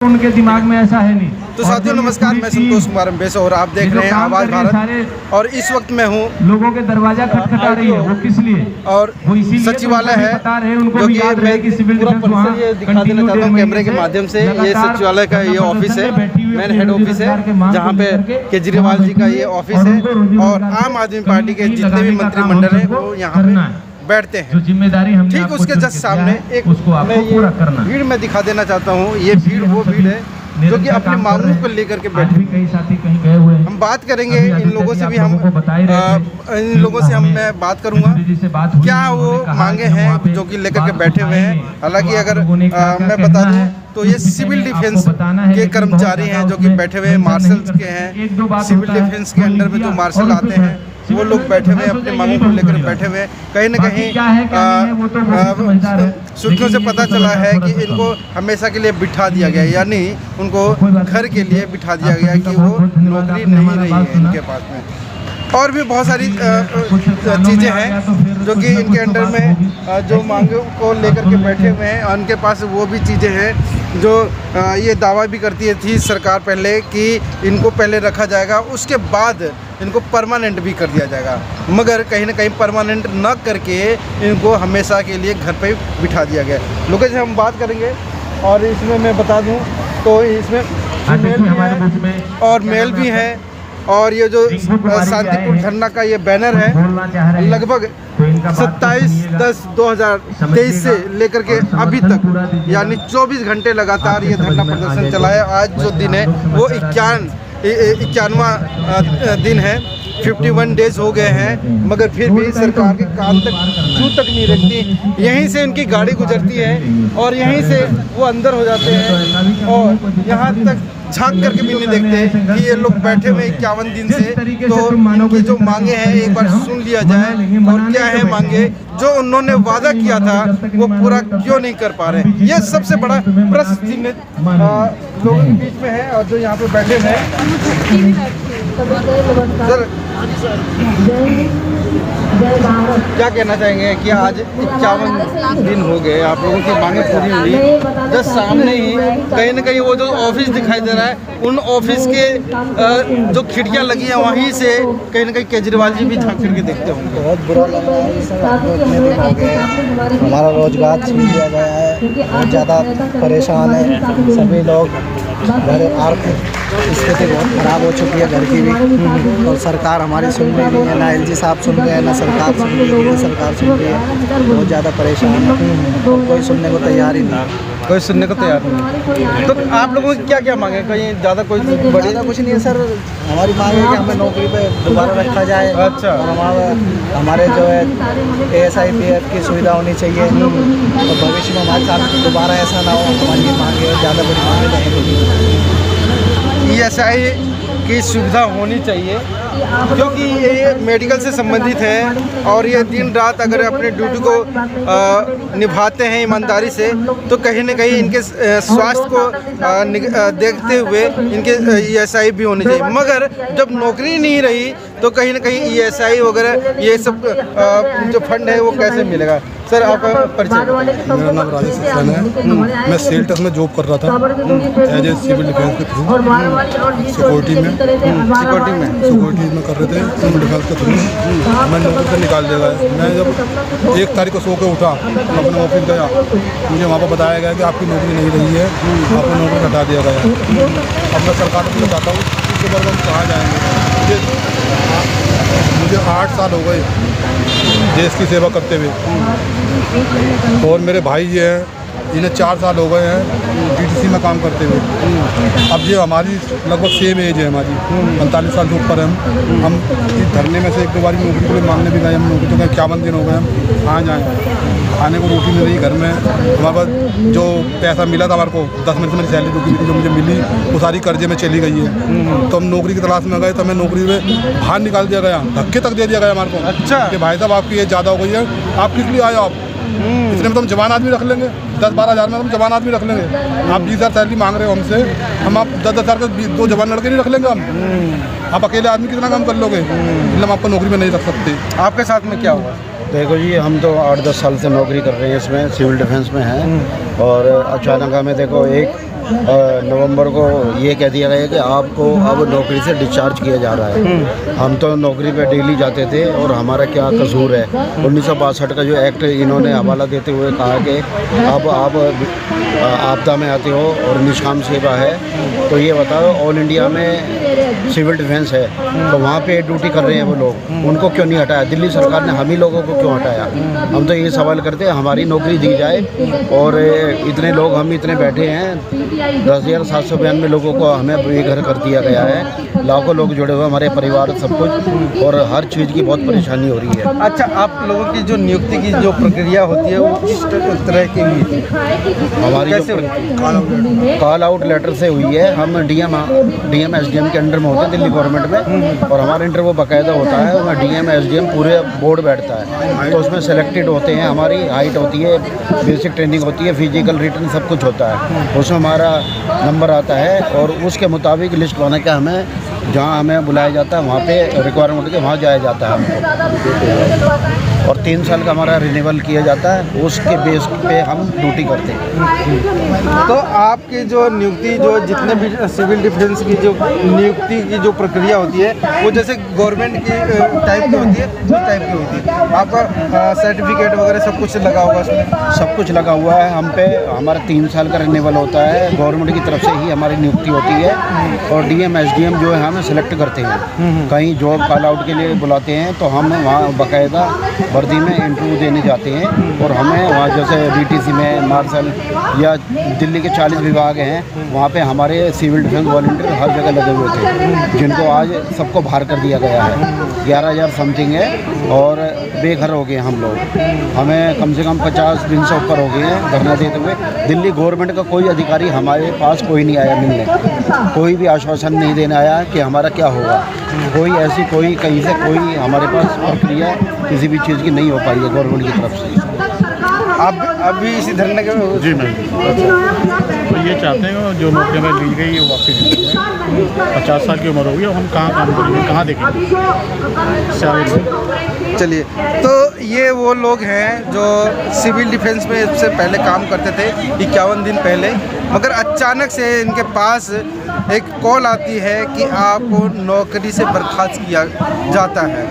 उनके दिमाग में ऐसा है नहीं। तो साथियों नमस्कार, मैं संतोष कुमार अम्बेसे और आप देख रहे हैं आवाज़ भारत। और इस वक्त मैं हूँ लोगों के दरवाजा खटखटा रही है, वो किस लिए? और सचिवालय है जो कि मैं पूरा परिसर ये दिखा देना चाहता हूँ कैमरे के माध्यम से। ये सचिवालय का ये ऑफिस है, मेन हेड ऑफिस है, जहाँ पे केजरीवाल जी का ये ऑफिस है और आम आदमी पार्टी के जितने भी मंत्रिमंडल है वो यहाँ पे बैठते हैं। जो जिम्मेदारी हमने ठीक उसके जस्ट सामने एक मैं ये भीड़ में दिखा देना चाहता हूँ। ये भीड़ वो भीड़ है जो कि अपनी मांगों को लेकर के बैठे। कई साथी कहीं गए हुए हैं। हम बात करेंगे इन लोगों से भी, इन लोगों से मैं बात करूंगा क्या वो मांगे हैं जो कि लेकर के बैठे हुए हैं। हालांकि अगर मैं बता दूं तो ये सिविल डिफेंस के कर्मचारी हैं जो कि बैठे हुए हैं, मार्शल्स के हैं। सिविल डिफेंस के अंडर में जो मार्शल आते हैं वो लोग बैठे हुए हैं, अपने मांगों को लेकर बैठे हुए हैं। कहीं न कहीं सूत्रों से पता चला है कि इनको हमेशा के लिए बिठा दिया गया है, यानी उनको घर के लिए बिठा दिया गया है कि वो नौकरी नहीं रही है इनके पास में। और भी बहुत सारी चीज़ें हैं जो कि इनके अंडर में जो मांगों को लेकर के बैठे हुए हैं। उनके पास वो भी चीज़ें हैं जो ये दावा भी करती थी सरकार पहले कि इनको पहले रखा जाएगा, उसके बाद इनको परमानेंट भी कर दिया जाएगा। मगर कहीं ना कहीं परमानेंट न करके इनको हमेशा के लिए घर पे बिठा दिया गया। लोगों से हम बात करेंगे और इसमें मैं बता दूं तो इसमें फीमेल भी है और मेल भी है। और ये जो शांतिपुर धरना का ये बैनर है लगभग 27/10/2023 से लेकर के अभी तक यानी 24 घंटे लगातार ये धरना प्रदर्शन चला है। आज जो दिन है वो 51वां दिन है, 51 डेज हो गए हैं, मगर फिर भी सरकार के कान तक छू तक नहीं रखती। यहीं से इनकी गाड़ी गुजरती है और यहीं से वो अंदर हो जाते हैं और यहाँ तक झांक करके भी नहीं देखते कि ये लोग बैठे हुए 51 दिन से। तो इनकी जो मांगे हैं एक बार सुन लिया जाए और क्या है मांगे जो उन्होंने वादा किया था वो पूरा क्यों नहीं कर पा रहे। ये सबसे बड़ा प्रश्न चिन्ह लोगों के बीच में है और जो यहाँ पे बैठे हैं। सर क्या कहना चाहेंगे कि आज 51 दिन हो गए, आप लोगों की मांगे पूरी हुई, जस्ट सामने ही कहीं ना कहीं वो जो ऑफिस दिखाई दे रहा है उन ऑफिस के जो खिड़कियां लगी हैं वहीं से कहीं ना कहीं केजरीवाल जी भी झांक करके देखते होंगे। बहुत बुरा लगा है सर, इतने दिन हो गए, हमारा रोजगार छीन लिया गया है, बहुत ज़्यादा परेशान है सभी लोग। घर आर्थिक स्थिति बहुत ख़राब हो चुकी है घर की भी, और सरकार हमारी सुन रही नहीं है, ना एलजी साहब सुन रहे हैं, ना सरकार सुन रही है। सरकार सुन रही है, बहुत ज़्यादा परेशान है, कोई सुनने को तैयार ही नहीं, कोई सुनने को तैयार नहीं। तो आप लोगों की क्या क्या मांगे? कहीं ज़्यादा कोई बड़ी कुछ नहीं है सर। हमारी मांग है कि हमें नौकरी पे दोबारा रखा जाए। अच्छा। और हमारे जो है ASIPF की सुविधा होनी चाहिए और भविष्य में हमारे साथ दोबारा ऐसा ना हो। हमारी ये मांग है, ज़्यादा बड़ी मांग है। ESI की सुविधा होनी चाहिए क्योंकि ये मेडिकल से संबंधित है और ये दिन रात अगर अपने ड्यूटी को निभाते हैं ईमानदारी से तो कहीं ना कहीं इनके स्वास्थ्य को देखते हुए इनके ESI भी होनी चाहिए। मगर जब नौकरी नहीं रही तो कहीं ना कहीं ESI वगैरह ये सब जो फंड है वो कैसे मिलेगा? सर आपका परिचय? मेरा नाम राजेश सक्सेना है। मैं सेल टैक्स में जॉब कर रहा था एज ए सिविल डिफेंस के थ्रू, सिक्योरिटी में कर रहे थे सिविल डिफेंस के थ्रू। मैं नौकरी से निकाल दिया गया। मैं जब 1 तारीख को सो के उठा अपने ऑफिस गया, मुझे वहाँ पर बताया गया कि आपकी नौकरी नहीं रही है, आपको नौकरी हटा दिया गया है। अब मैं सरकार को बताता हूँ इसके बारे में हम कहाँ जाएँगे। मुझे 8 साल हो गए देश की सेवा करते हुए और मेरे भाई ये हैं इन्हें 4 साल हो गए हैं DTC में काम करते हुए। अब ये हमारी लगभग सेम एज है, हमारी 45 साल से ऊपर है। हम इस धरने में से 1-2 बार नौकरी के लिए मांगने भी गए। हम नौकरी तो गए 51 दिन हो गए, हम कहाँ जाएँ? खाने को रोटी मिल रही घर में। हमारे पास जो पैसा मिला था हमारे को 10 मिनट से मेरी सैलरी रुकी थी जो मुझे मिली वो सारी कर्जे में चली गई है। तो हम नौकरी की तलाश में गए तो हमें नौकरी में बाहर निकाल दिया गया, धक्के तक दे दिया गया हमारे को। अच्छा। कि भाई साहब आपकी एज ज़्यादा हो गई है, आप किस लिए आए हो? आप इतने में तो हम जवान आदमी रख लेंगे, 10-12 हज़ार में हम जवान आदमी रख लेंगे। आप 20 हज़ार सैलरी मांग रहे हो हमसे, हम आप 10-10 हज़ार के 2 जवान लड़के नहीं रख लेंगे हम। आप अकेले आदमी कितना काम कर लोगे? इसलिए हम आपको नौकरी में नहीं रख सकते। आपके साथ में क्या हुआ? देखो जी, हम तो 8-10 साल से नौकरी कर रहे हैं, इसमें सिविल डिफेंस में हैं और अचानक हमें देखो एक नवंबर को ये कह दिया गया कि आपको अब नौकरी से डिस्चार्ज किया जा रहा है। हम तो नौकरी पे डेली जाते थे और हमारा क्या कसूर है। 1962 का जो एक्ट इन्होंने हवाला देते हुए कहा कि अब आप आपदा में आते हो और निष्काम सेवा है, तो ये बताओ ऑल इंडिया में सिविल डिफेंस है तो वहाँ पे ड्यूटी कर रहे हैं वो लोग, उनको क्यों नहीं हटाया? दिल्ली सरकार ने हम ही लोगों को क्यों हटाया? हम तो ये सवाल करते हैं हमारी नौकरी दी जाए। और इतने लोग हम इतने बैठे हैं, 10,792 लोगों को हमें बेघर कर दिया गया है। लाखों लोग जुड़े हुए, हमारे परिवार सब कुछ, और हर चीज़ की बहुत परेशानी हो रही है। अच्छा, आप लोगों की जो नियुक्ति की जो प्रक्रिया होती है वो किस तरह की हुई थी? हमारी जो कॉल आउट लेटर से हुई है। हम डीएम एसडीएम के अंडर में होते हैं दिल्ली गवर्नमेंट में, और हमारा इंटरव्यू बाकायदा होता है। उसमें डीएम एसडीएम पूरे बोर्ड बैठता है, तो उसमें सेलेक्टेड होते हैं। हमारी हाइट होती है, बेसिक ट्रेनिंग होती है, फिजिकल रिटर्न सब कुछ होता है। उसमें हमारा नंबर आता है और उसके मुताबिक लिस्ट बना के हमें जहाँ हमें बुलाया जाता है वहाँ पे रिक्वायरमेंट के वहाँ जाया जाता है हमको। और 3 साल का हमारा रिन्यूअल किया जाता है, उसके बेस पे हम ड्यूटी करते हैं। तो आपकी जो नियुक्ति, जो जितने भी सिविल डिफेंस की जो नियुक्ति की जो प्रक्रिया होती है वो जैसे गवर्नमेंट की टाइप की होती है, उस टाइप की होती है? आपका सर्टिफिकेट वगैरह सब कुछ लगा हुआ उसमें? सब कुछ लगा हुआ है हम पे। हमारा 3 साल का रिन्यूअल होता है, गवर्नमेंट की तरफ से ही हमारी नियुक्ति होती है। और डीएम एसडीएम जो है हमें सेलेक्ट करते हैं। कहीं जॉब कॉल आउट के लिए बुलाते हैं तो हम वहाँ बाकायदा वर्दी में इंटरव्यू देने जाते हैं। और हमें वहाँ जैसे बीटीसी में, मार्शल या दिल्ली के 40 विभाग हैं, वहाँ पे हमारे सिविल डिफेंस वॉलंटियर हर जगह लगे हुए थे, जिनको आज सबको बाहर कर दिया गया है। 11,000 समथिंग है और बेघर हो गए हम लोग। हमें कम से कम 50 दिन से ऊपर हो गए हैं धरना देते हुए। दिल्ली गवर्नमेंट का कोई अधिकारी हमारे पास कोई नहीं आया मिलने, कोई भी आश्वासन नहीं देने आया कि हमारा क्या होगा। कोई ऐसी कोई कहीं से कोई हमारे पास प्रक्रिया किसी भी चीज़ की नहीं हो पाई है गवर्नमेंट की तरफ से। आप अभी इसी धरने के? जी मैम, तो ये चाहते हैं जो नौकरी हमें ली गई है वो वापस दी जाए। 50 साल की उम्र होगी, अब हम कहाँ काम करेंगे, कहाँ देखेंगे सारे लोग। चलिए, तो ये वो लोग हैं जो सिविल डिफेंस में इससे पहले काम करते थे 51 दिन पहले, मगर अचानक से इनके पास एक कॉल आती है कि आपको नौकरी से बर्खास्त किया जाता है।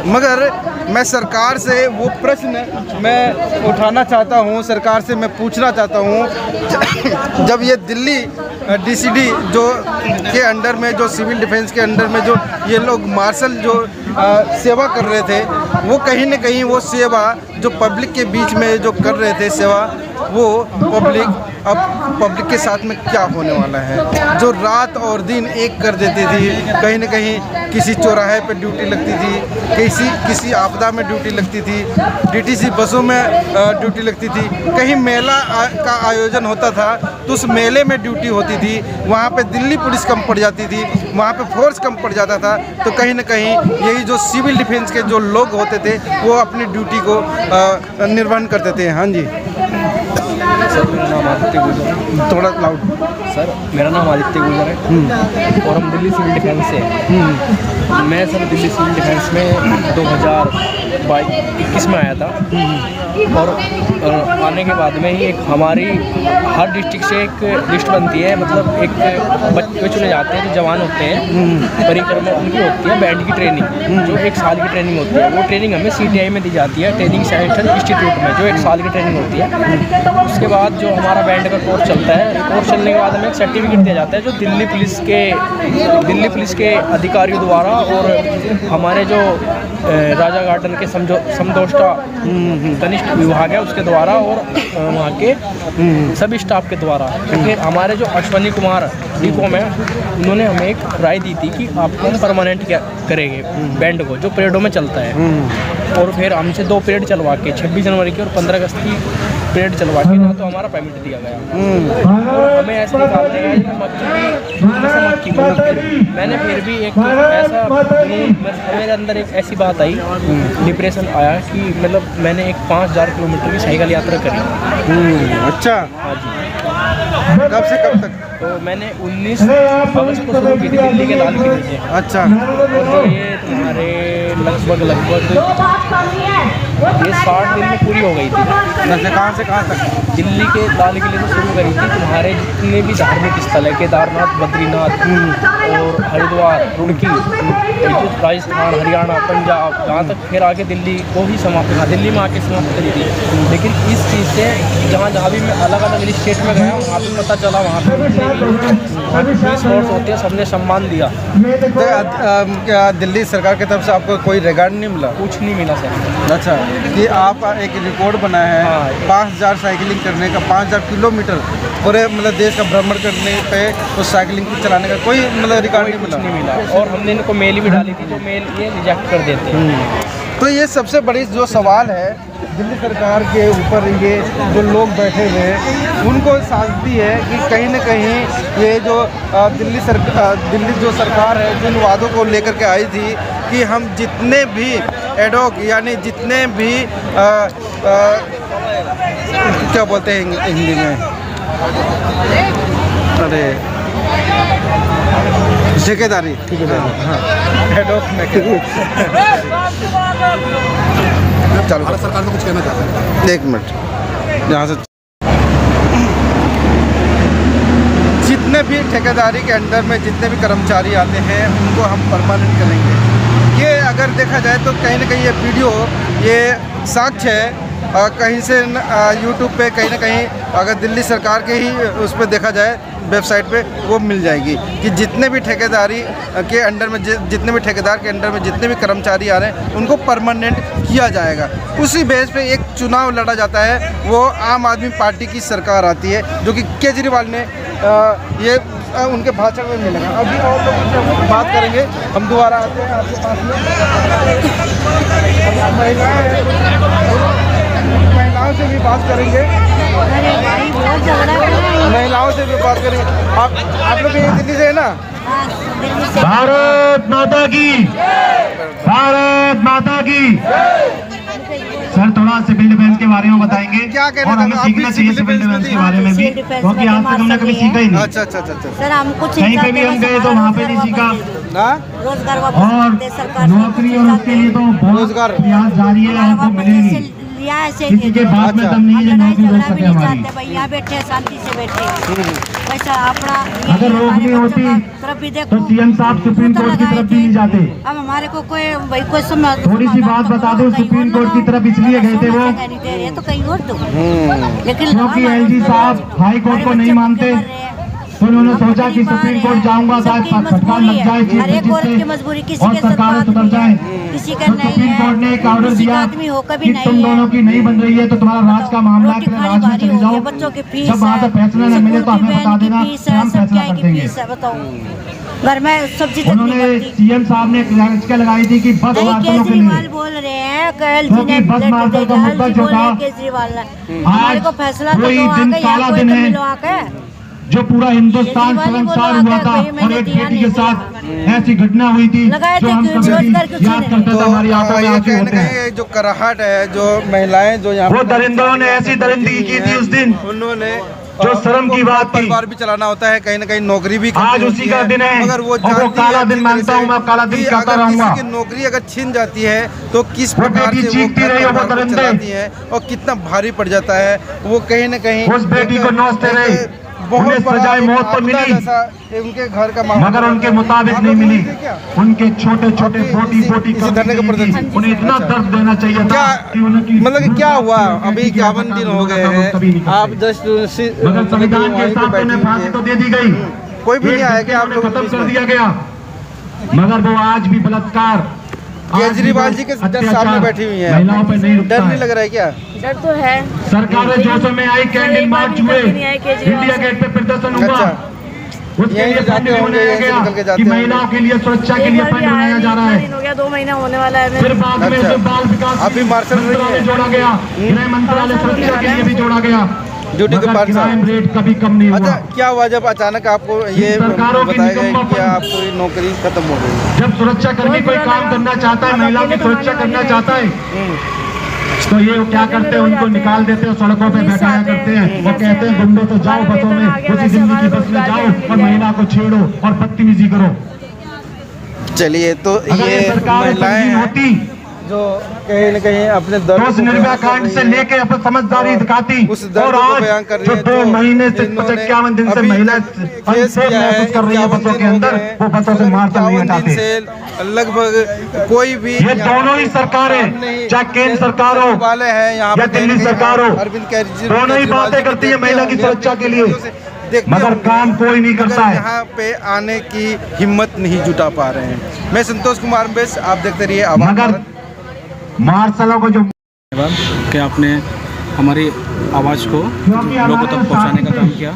मगर मैं सरकार से वो प्रश्न मैं उठाना चाहता हूँ, सरकार से मैं पूछना चाहता हूँ, जब ये दिल्ली डीसीडी जो के अंडर में, जो सिविल डिफेंस के अंडर में जो ये लोग मार्शल जो सेवा कर रहे थे, वो कहीं न कहीं वो सेवा जो पब्लिक के बीच में जो कर रहे थे सेवा, वो पब्लिक के साथ में क्या होने वाला है? जो रात और दिन एक कर देती थी, कहीं न कहीं किसी चौराहे पे ड्यूटी लगती थी, किसी आपदा में ड्यूटी लगती थी, डीटीसी बसों में ड्यूटी लगती थी, कहीं मेला का आयोजन होता था तो उस मेले में ड्यूटी होती थी, वहाँ पे दिल्ली पुलिस कम पड़ जाती थी, वहाँ पे फोर्स कम पड़ जाता था। तो कहीं न कहीं यही जो सिविल डिफेंस के जो लोग होते थे वो अपनी ड्यूटी को निर्वहन करते थे। हाँ जी सर, मेरा नाम आदित्य गुजर है। थोड़ा लाउड। सर, मेरा नाम आदित्य गुजर है और हम दिल्ली सिविल डिफेंस से हैं। मैं सर दिल्ली सिविल डिफेंस में 2021 में आया था और आने के बाद में ही एक हमारी हर डिस्ट्रिक्ट से एक लिस्ट बनती है, मतलब एक बच्चे चुने जाते हैं जो जवान होते हैं, परिक्रमा उनकी होती है बैंड की ट्रेनिंग, जो 1 साल की ट्रेनिंग होती है। वो ट्रेनिंग हमें CTI में दी जाती है, ट्रेनिंग सेंटर इंस्टीट्यूट में, जो 1 साल की ट्रेनिंग होती है। उसके बाद जो हमारा बैंड का कोर्स चलता है, कोर्स चलने के बाद हमें एक सर्टिफिकेट दिया जाता है जो दिल्ली पुलिस के अधिकारियों द्वारा और हमारे जो राजा गार्डन के समदोष्टा कनिष्ठ विभाग है उसके द्वारा और वहाँ के सभी स्टाफ के द्वारा। फिर हमारे जो अश्वनी कुमार डीकॉम है, उन्होंने हमें एक राय दी थी कि आपको हम परमानेंट करेंगे बैंड को, जो परेडों में चलता है। और फिर हमसे 2 परेड चलवा के 26 जनवरी की और 15 अगस्त की परेड चलवा के ना तो हमारा पेमेंट दिया गया और हमें ऐसे निकालने गया कि मैंने फिर भी एक ऐसा मेरे अंदर एक ऐसी बात आई, डिप्रेशन आया कि मतलब मैंने एक 5000 किलोमीटर की साइकिल यात्रा करी। अच्छा। हाँ जी। कब से कब तक? तो मैंने 19 अगस्त को शुरू की थी दिल्ली के लाल किले से। अच्छा। और ये तुम्हारे लगभग ये 60 दिन में पूरी हो गई थी। अच्छा, कहाँ से कहाँ तक? दिल्ली के लाल किले से शुरू करी थी। तुम्हारे जितने भी धार्मिक स्थल है, केदारनाथ, बद्रीनाथ और हरिद्वार, रुड़की, राजस्थान, हरियाणा, पंजाब, जहाँ तक फिर आके दिल्ली को ही समाप्त, दिल्ली में आके समाप्त करी थी। लेकिन इस चीज़ से जहाँ भी मैं अलग अलग स्टेट में गया, वहाँ पे पता चला वहाँ पे पुलिस फोर्स होती है, सबने सम्मान दिया। तो क्या दिल्ली सरकार की तरफ से आपको कोई रिकॉर्ड नहीं मिला? कुछ नहीं मिला सर। अच्छा, कि आप एक रिकॉर्ड बनाया है 5000 साइकिलिंग करने का, 5000 किलोमीटर पूरे मतलब देश का भ्रमण करने पे तो साइकिलिंग चलाने का कोई मतलब रिकॉर्ड नहीं मिला। और हमने इनको मेल भी डाली थी, जो मेल ये रिजेक्ट कर देते हैं। तो ये सबसे बड़ी जो सवाल है दिल्ली सरकार के ऊपर, ये जो लोग बैठे हुए हैं उनको साजती है कि कहीं ना कहीं ये जो दिल्ली जो सरकार है जिन वादों को लेकर के आई थी कि हम जितने भी एडोक यानी जितने भी क्या बोलते हैं हिंदी में, अरे ठेकेदारी, हाँ, एडोक में चलो भारत सरकार को कुछ कहना चाहता है? एक मिनट, यहाँ से जितने भी ठेकेदारी के अंडर में जितने भी कर्मचारी आते हैं उनको हम परमानेंट करेंगे। ये अगर देखा जाए तो कहीं ना कहीं ये वीडियो ये साक्ष्य है, कहीं से यूट्यूब पे कहीं ना कहीं अगर दिल्ली सरकार के ही उस पर देखा जाए वेबसाइट पे वो मिल जाएगी कि जितने भी ठेकेदारी के अंडर में जितने भी ठेकेदार के अंडर में जितने भी कर्मचारी आ रहे हैं उनको परमानेंट किया जाएगा। उसी बेस पे एक चुनाव लड़ा जाता है, वो आम आदमी पार्टी की सरकार आती है जो कि केजरीवाल ने ये उनके भाषण में मिलेगा। अभी और लोगों से हम बात करेंगे, हम दोबारा आते हैं आपके पास में। महिलाओं से भी बात करेंगे, महिलाओं से भी बात करेंगे। आप लोग ये दिल्ली से है ना? भारत माता की, भारत माता की। सर थोड़ा सिविल डिफेंस के बारे में बताएंगे क्या कहना और हमें सीखना चाहिए सिविल डिफेंस के बारे में भी, क्योंकि आज तक हमने कभी सीखा ही नहीं। अच्छा अच्छा अच्छा सर हम कुछ कहीं पे भी हम गए तो वहाँ पे नहीं सीखा। रोजगार और नौकरी और उसके लिए तो बहुत प्रयास जारी है, हमको मिलेगी। किसी के बात में दम नहीं है नौकरी रोक सके हमारी। यहाँ बैठे शांति से बैठे वैसा अपना अगर रोकनी होती तो सीएम साहब सुप्रीम कोर्ट की तरफ भी नहीं जाते। अब हमारे को कोई समय थोड़ी सी बात बता दो, सुप्रीम कोर्ट की तरफ इसलिए गए थे वो तो कहीं और दो, लेकिन क्योंकि एलजी साहब हाई कोर्ट को नहीं मानते, तो उन्होंने सोचा कि सुप्रीम कोर्ट जाऊंगा शायद फटकार लग जाए चीफ और सरकार सुधर जाए। किसी का तो सुप्रीम कोर्ट ने एक ऑर्डर दिया कि तुम दोनों की नहीं बन रही है तो तुम्हारा राज का मामला है, राज में चले जाओ, जब वहाँ से फैसला न मिले तो हमें बता देना, हम फैसला कर देंगे। घर में सब्जी उन्होंने सीएम साहब ने याचिका लगाई थी कि बस मार्शलों के लिए बोल रहे हैं क्योंकि बस मार्शल का मुद्दा जो था आज कोई दिन काला दिन है जो पूरा हिंदुस्तान शर्मसार हुआ था और एक बेटी के साथ ऐसी घटना हुई थी जो हम कभी याद करते थे, हमारी आंखों में आंसू होते हैं। जो कराहट है, जो महिलाएं जो यहाँ वो दरिंदों ने ऐसी दरिंदगी की थी उस दिन, उन्होंने जो शर्म की बात थी। परिवार भी चलाना होता है, कहीं ना कहीं नौकरी भी आज उसी का दिन है, मगर वो काला दिन मानता हूँ मैं, काला दिन कहता रहूंगा। किसी की नौकरी अगर छीन जाती है तो किस प्रकार से वो चलाती है और कितना भारी पड़ जाता है, वो कहीं ना कहीं उस बेटी को नौचते रहे, उन्हें सजाए मौत तो मिली उनके घर का मगर उनके मुताबिक नहीं मिली। उनके छोटे छोटे बोटी उन्हें इतना दर्द देना चाहिए था कि मतलब क्या हुआ। अभी 51 दिन हो गए हैं, आप 10 मगर संविधान के हिसाब से फांसी तो दे दी गई, कोई भी नहीं आया कि आप लोग खत्म कर दिया गया, मगर वो आज भी बलात्कार केजरीवाल जी के सामने बैठी हुई है, महिलाओं पर नहीं डर नहीं लग रहा है क्या? डर तो है। सरकार जोशों में आई, कैंडल मार्च हुए, इंडिया गेट पे प्रदर्शन हुआ, उसके लिए फंड भी बनाया गया कि महिलाओं के लिए सुरक्षा के लिए फंड बनाया जा रहा है। 2 महीना होने वाला है। फिर बाद में जो बाल विकास अभी मार्शल मंत्रालय जोड़ा गया, गृह मंत्रालय सुरक्षा के लिए भी जोड़ा गया, ड्यूटी के बाद क्राइम रेट कभी कम नहीं हुआ। अच्छा, क्या हुआ जब अचानक आपको ये बताया गया कि आपको नौकरी खत्म हो गई? जब सुरक्षा कर्मी कोई काम करना चाहता है, महिलाओं की सुरक्षा करना चाहता है, तो ये क्या करते हैं, उनको निकाल देते हैं, सड़कों पे बैठाया करते हैं और कहते हैं गुंडों तो जाओ बसों में, उसी दिल्ली की बस में जाओ और महिला को छेड़ो और बदतमीजी करो। चलिए, तो ये महिलाएं हैं जो कहीं न कहीं अपने दर्द उस निर्भया कांड से लेके अपनी समझदारी दिखाती उस दर्द और को आज बयान कर रही जो है, 2 महीने से 51 दिन से महिला फेस किया है, महसूस कर रही है बसों के अंदर, वो बसों से मार्शल नहीं 51 दिन हटाते। से लगभग कोई भी ये दोनों ही सरकारें, चाहे केंद्र सरकार हो वाले हैं यहाँ या पे दिल्ली सरकार हो, अरविंद केजरीवाल दोनों ही बातें करती है महिला की सुरक्षा के लिए, मगर काम कोई नहीं करता है। यहाँ पे आने की हिम्मत नहीं जुटा पा रहे हैं। मैं संतोष कुमार बेस, आप देखते रहिए आवाज़ भारत। मार्शलों को जो कि आपने हमारी आवाज़ को लोगों तक पहुंचाने का काम किया।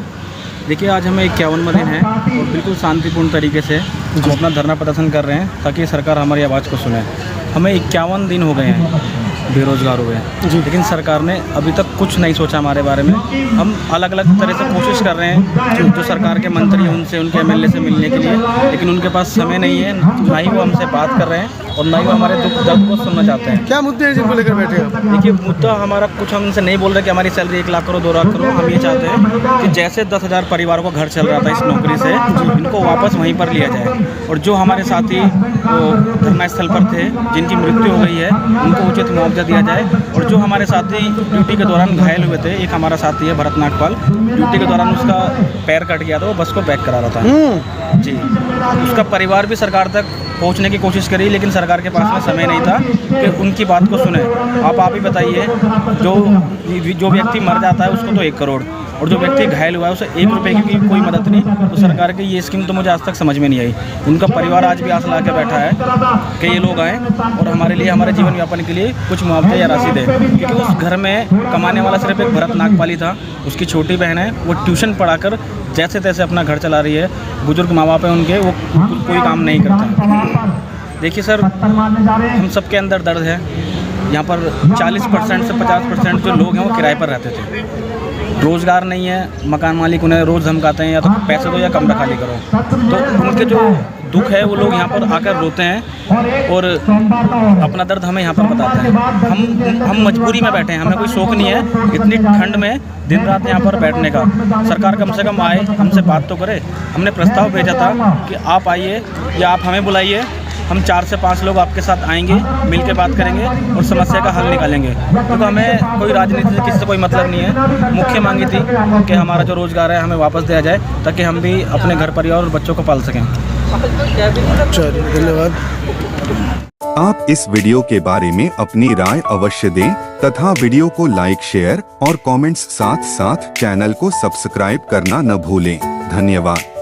देखिए, आज हमें 51वां दिन है और बिल्कुल शांतिपूर्ण तरीके से हम अपना धरना प्रदर्शन कर रहे हैं ताकि सरकार हमारी आवाज़ को सुने। हमें 51 दिन हो गए हैं बेरोज़गार हुए, लेकिन सरकार ने अभी तक कुछ नहीं सोचा हमारे बारे में। हम अलग अलग तरह से कोशिश कर रहे हैं जो सरकार के मंत्री हैं उनसे, उनके एमएलए से मिलने के लिए, लेकिन उनके पास समय नहीं है, ना ही वो हमसे बात कर रहे हैं और ना ही वो हमारे दुख दर्द को सुनना चाहते हैं। क्या मुद्दे हैं जिनको लेकर बैठे हैं? देखिए, मुद्दा हमारा कुछ हम उनसे नहीं बोल रहे कि हमारी सैलरी 1 लाख करो 2 लाख करो। हम ये चाहते हैं कि जैसे 10,000 परिवारों का घर चल रहा था इस नौकरी से, इनको वापस वहीं पर लिया जाए और जो हमारे साथी वो धरना स्थल पर थे जिनकी मृत्यु हो गई है उनको उचित मुआवजा दिया जाए। और जो हमारे साथी ड्यूटी के दौरान घायल हुए थे, एक हमारा साथी है भरत नागपाल, ड्यूटी के दौरान उसका पैर कट गया था, वो बस को बैक करा रहा था जी। उसका परिवार भी सरकार तक पहुंचने की कोशिश करी, लेकिन सरकार के पास में समय नहीं था कि उनकी बात को सुने। आप ही बताइए, जो व्यक्ति मर जाता है उसको तो 1 करोड़ और जो व्यक्ति घायल हुआ है उसे 1 रुपये की कोई मदद नहीं। तो सरकार की ये स्कीम तो मुझे आज तक समझ में नहीं आई। उनका परिवार आज भी आस ला के बैठा है कि ये लोग आएँ और हमारे लिए, हमारे जीवन यापन के लिए कुछ मुआवजा या राशि दें, क्योंकि उस घर में कमाने वाला सिर्फ एक भरत नागपाली था। उसकी छोटी बहन है, वो ट्यूशन पढ़ाकर जैसे तैसे अपना घर चला रही है। बुजुर्ग माँ बाप हैं उनके, वो कोई काम नहीं करते। देखिए सर, हम सबके अंदर दर्द है। यहाँ पर 40% से 50% जो लोग हैं वो किराए पर रहते थे, रोज़गार नहीं है, मकान मालिक उन्हें रोज़ धमकाते हैं या तो पैसे दो या कमरा खाली करो। तो उनके जो दुख है वो लोग यहाँ पर आकर रोते हैं और अपना दर्द हमें यहाँ पर बताते हैं। हम मजबूरी में बैठे हैं, हमें कोई शौक़ नहीं है इतनी ठंड में दिन रात यहाँ पर बैठने का। सरकार कम से कम आए, हमसे बात तो करे। हमने प्रस्ताव भेजा था कि आप आइए या आप हमें बुलाइए, हम 4 से 5 लोग आपके साथ आएंगे, मिल के बात करेंगे और समस्या का हल निकालेंगे। तो हमें कोई राजनीति से किसी से कोई मतलब नहीं है। मुख्य मांगी थी कि हमारा जो रोज़गार है हमें वापस दिया जाए ताकि हम भी अपने घर परिवार और बच्चों को पाल सकें। धन्यवाद। आप इस वीडियो के बारे में अपनी राय अवश्य दें तथा वीडियो को लाइक, शेयर और कमेंट्स साथ साथ चैनल को सब्सक्राइब करना न भूलें। धन्यवाद।